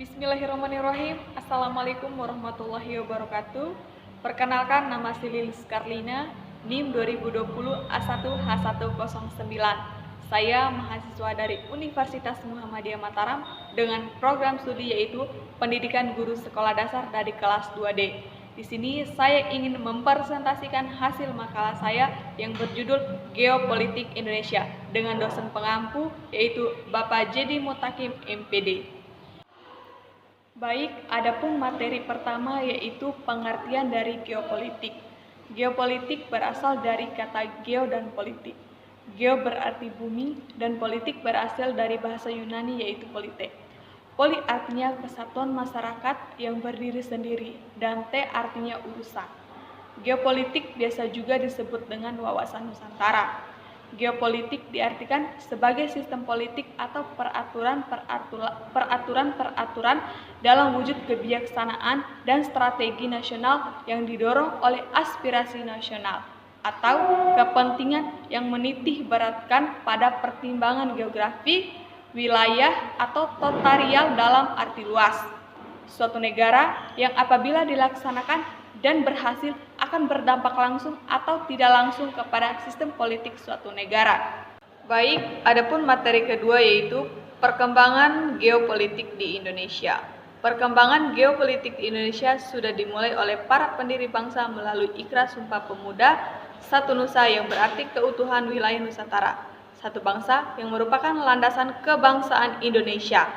Bismillahirrahmanirrahim. Assalamualaikum warahmatullahi wabarakatuh. Perkenalkan, nama Lilis Karlina, NIM 2020 A1H109. Saya mahasiswa dari Universitas Muhammadiyah Mataram dengan program studi yaitu Pendidikan Guru Sekolah Dasar dari kelas 2D. Di sini saya ingin mempresentasikan hasil makalah saya yang berjudul Geopolitik Indonesia dengan dosen pengampu yaitu Bapak Jedi Mutakim MPD. Baik, adapun materi pertama yaitu pengertian dari geopolitik. Geopolitik berasal dari kata geo dan politik. Geo berarti bumi dan politik berasal dari bahasa Yunani yaitu polite. Poli artinya kesatuan masyarakat yang berdiri sendiri dan te artinya urusan. Geopolitik biasa juga disebut dengan wawasan Nusantara. Geopolitik diartikan sebagai sistem politik atau peraturan-peraturan dalam wujud kebijaksanaan dan strategi nasional yang didorong oleh aspirasi nasional atau kepentingan yang menitih beratkan pada pertimbangan geografi, wilayah, atau totalial dalam arti luas. Suatu negara yang apabila dilaksanakan dan berhasil akan berdampak langsung atau tidak langsung kepada sistem politik suatu negara. Baik, adapun materi kedua yaitu perkembangan geopolitik di Indonesia. Perkembangan geopolitik di Indonesia sudah dimulai oleh para pendiri bangsa melalui Ikrar Sumpah Pemuda, satu nusa yang berarti keutuhan wilayah Nusantara, satu bangsa yang merupakan landasan kebangsaan Indonesia,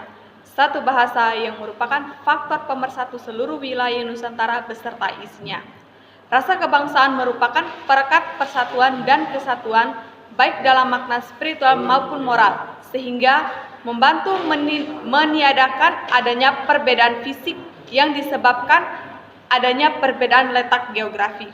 satu bahasa yang merupakan faktor pemersatu seluruh wilayah Nusantara beserta isinya. Rasa kebangsaan merupakan perekat persatuan dan kesatuan baik dalam makna spiritual maupun moral, sehingga membantu meniadakan adanya perbedaan fisik yang disebabkan adanya perbedaan letak geografi.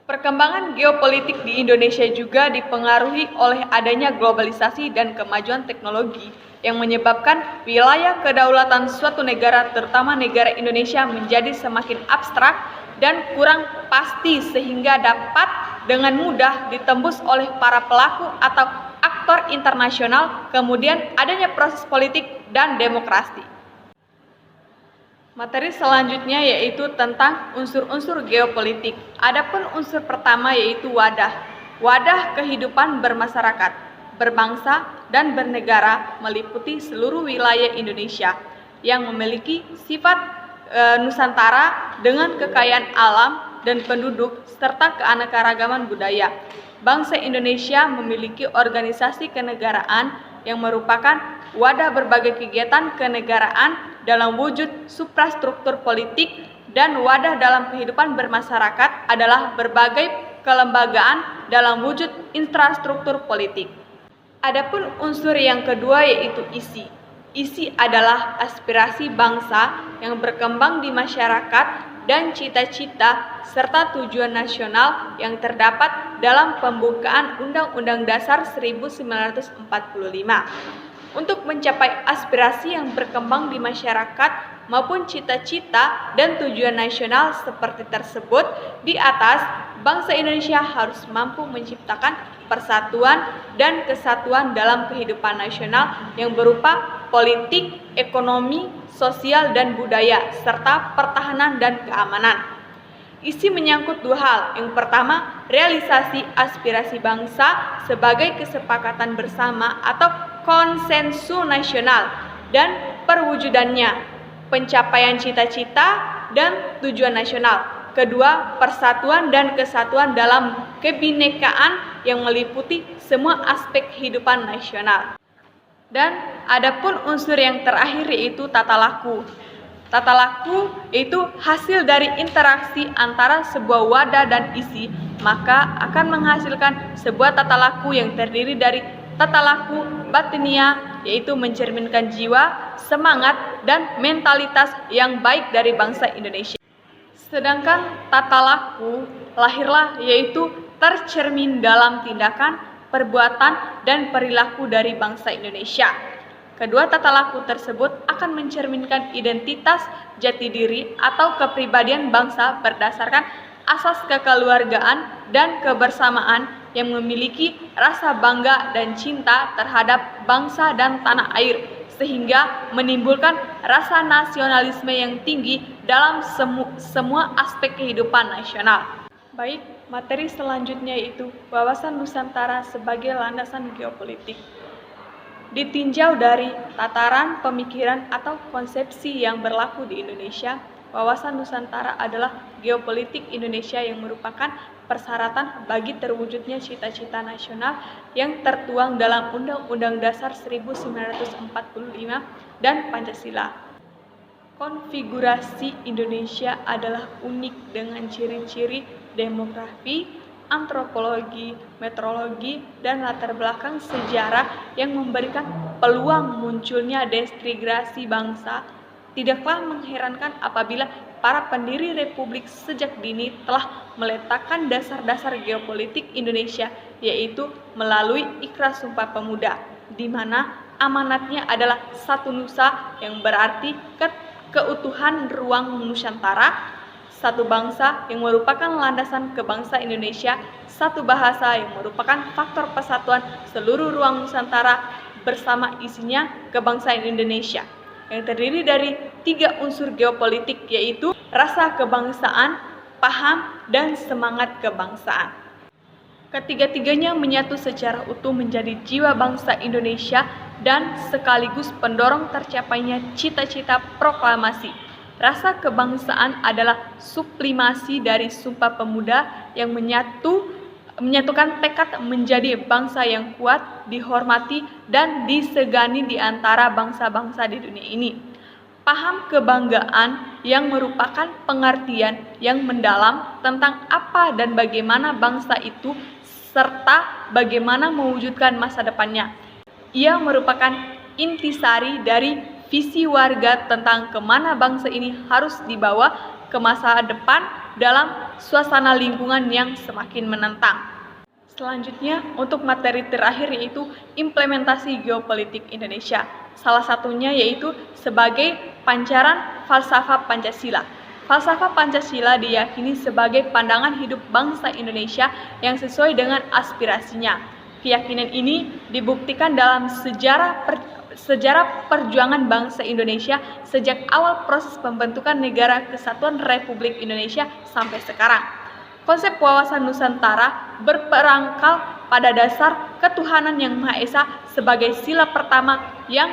Perkembangan geopolitik di Indonesia juga dipengaruhi oleh adanya globalisasi dan kemajuan teknologi yang menyebabkan wilayah kedaulatan suatu negara, terutama negara Indonesia, menjadi semakin abstrak dan kurang pasti sehingga dapat dengan mudah ditembus oleh para pelaku atau aktor internasional, kemudian adanya proses politik dan demokrasi. Materi selanjutnya yaitu tentang unsur-unsur geopolitik. Adapun unsur pertama yaitu wadah. Wadah kehidupan bermasyarakat, berbangsa, dan bernegara meliputi seluruh wilayah Indonesia yang memiliki sifat Nusantara dengan kekayaan alam dan penduduk serta keanekaragaman budaya. Bangsa Indonesia memiliki organisasi kenegaraan yang merupakan wadah berbagai kegiatan kenegaraan dalam wujud suprastruktur politik, dan wadah dalam kehidupan bermasyarakat adalah berbagai kelembagaan dalam wujud infrastruktur politik. Adapun unsur yang kedua yaitu isi. Isi adalah aspirasi bangsa yang berkembang di masyarakat dan cita-cita serta tujuan nasional yang terdapat dalam pembukaan Undang-Undang Dasar 1945. Untuk mencapai aspirasi yang berkembang di masyarakat maupun cita-cita dan tujuan nasional seperti tersebut di atas, bangsa Indonesia harus mampu menciptakan persatuan dan kesatuan dalam kehidupan nasional yang berupa politik, ekonomi, sosial, dan budaya, serta pertahanan dan keamanan. Isi menyangkut dua hal. Yang pertama, realisasi aspirasi bangsa sebagai kesepakatan bersama atau konsensus nasional dan perwujudannya, pencapaian cita-cita dan tujuan nasional. Kedua, persatuan dan kesatuan dalam kebinekaan yang meliputi semua aspek kehidupan nasional. Dan adapun unsur yang terakhir yaitu tata laku. Tata laku itu hasil dari interaksi antara sebuah wadah dan isi, maka akan menghasilkan sebuah tata laku yang terdiri dari tata laku batinia, yaitu mencerminkan jiwa, semangat, dan mentalitas yang baik dari bangsa Indonesia. Sedangkan tata laku lahirlah yaitu tercermin dalam tindakan, perbuatan, dan perilaku dari bangsa Indonesia. Kedua tata laku tersebut akan mencerminkan identitas jati diri atau kepribadian bangsa berdasarkan asas kekeluargaan dan kebersamaan yang memiliki rasa bangga dan cinta terhadap bangsa dan tanah air, sehingga menimbulkan rasa nasionalisme yang tinggi dalam semua aspek kehidupan nasional. Baik, materi selanjutnya yaitu wawasan Nusantara sebagai landasan geopolitik. Ditinjau dari tataran pemikiran atau konsepsi yang berlaku di Indonesia, wawasan Nusantara adalah geopolitik Indonesia yang merupakan persyaratan bagi terwujudnya cita-cita nasional yang tertuang dalam Undang-Undang Dasar 1945 dan Pancasila. Konfigurasi Indonesia adalah unik dengan ciri-ciri demografi, antropologi, meteorologi, dan latar belakang sejarah yang memberikan peluang munculnya disintegrasi bangsa. Tidaklah mengherankan apabila para pendiri Republik sejak dini telah meletakkan dasar-dasar geopolitik Indonesia, yaitu melalui Ikrar Sumpah Pemuda, di mana amanatnya adalah satu nusa yang berarti keutuhan ruang Nusantara, satu bangsa yang merupakan landasan kebangsa Indonesia, satu bahasa yang merupakan faktor persatuan seluruh ruang Nusantara bersama isinya kebangsaan Indonesia, yang terdiri dari 3 unsur geopolitik yaitu rasa kebangsaan, paham, dan semangat kebangsaan. Ketiga-tiganya menyatu secara utuh menjadi jiwa bangsa Indonesia dan sekaligus pendorong tercapainya cita-cita proklamasi. Rasa kebangsaan adalah sublimasi dari Sumpah Pemuda yang menyatukan tekad menjadi bangsa yang kuat, dihormati, dan disegani di antara bangsa-bangsa di dunia ini. Paham kebanggaan yang merupakan pengertian yang mendalam tentang apa dan bagaimana bangsa itu serta bagaimana mewujudkan masa depannya. Ia merupakan intisari dari visi warga tentang kemana bangsa ini harus dibawa ke masa depan dalam suasana lingkungan yang semakin menentang. Selanjutnya, untuk materi terakhir yaitu implementasi geopolitik Indonesia. Salah satunya yaitu sebagai pancaran falsafah Pancasila. Falsafah Pancasila diyakini sebagai pandangan hidup bangsa Indonesia yang sesuai dengan aspirasinya. Keyakinan ini dibuktikan dalam sejarah perjuangan bangsa Indonesia sejak awal proses pembentukan Negara Kesatuan Republik Indonesia sampai sekarang. Konsep wawasan Nusantara berperangkal pada dasar ketuhanan yang Maha Esa sebagai sila pertama yang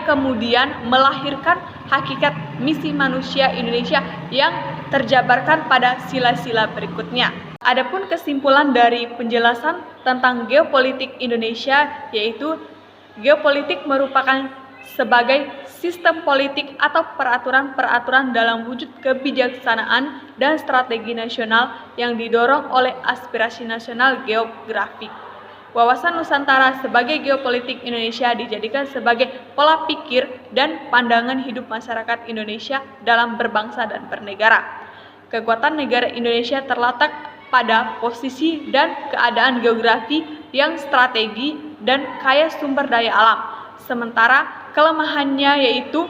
kemudian melahirkan hakikat misi manusia Indonesia yang terjabarkan pada sila-sila berikutnya. Adapun kesimpulan dari penjelasan tentang geopolitik Indonesia yaitu geopolitik merupakan sebagai sistem politik atau peraturan-peraturan dalam wujud kebijaksanaan dan strategi nasional yang didorong oleh aspirasi nasional geografik. Wawasan Nusantara sebagai geopolitik Indonesia dijadikan sebagai pola pikir dan pandangan hidup masyarakat Indonesia dalam berbangsa dan bernegara. Kekuatan negara Indonesia terletak pada posisi dan keadaan geografi yang strategi dan kaya sumber daya alam. Sementara kelemahannya yaitu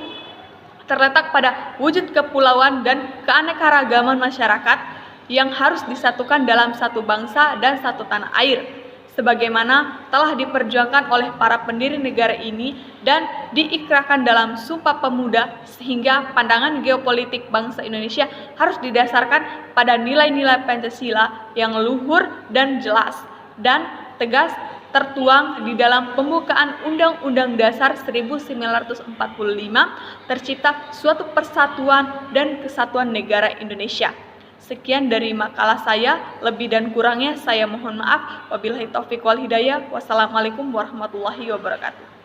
terletak pada wujud kepulauan dan keanekaragaman masyarakat yang harus disatukan dalam satu bangsa dan satu tanah air, sebagaimana telah diperjuangkan oleh para pendiri negara ini dan diikrarkan dalam Sumpah Pemuda, sehingga pandangan geopolitik bangsa Indonesia harus didasarkan pada nilai-nilai Pancasila yang luhur dan jelas dan tegas tertuang di dalam pembukaan Undang-Undang Dasar 1945 tercipta suatu persatuan dan kesatuan negara Indonesia. Sekian dari makalah saya, lebih dan kurangnya saya mohon maaf. Wabillahi taufiq wal hidayah. Wassalamualaikum warahmatullahi wabarakatuh.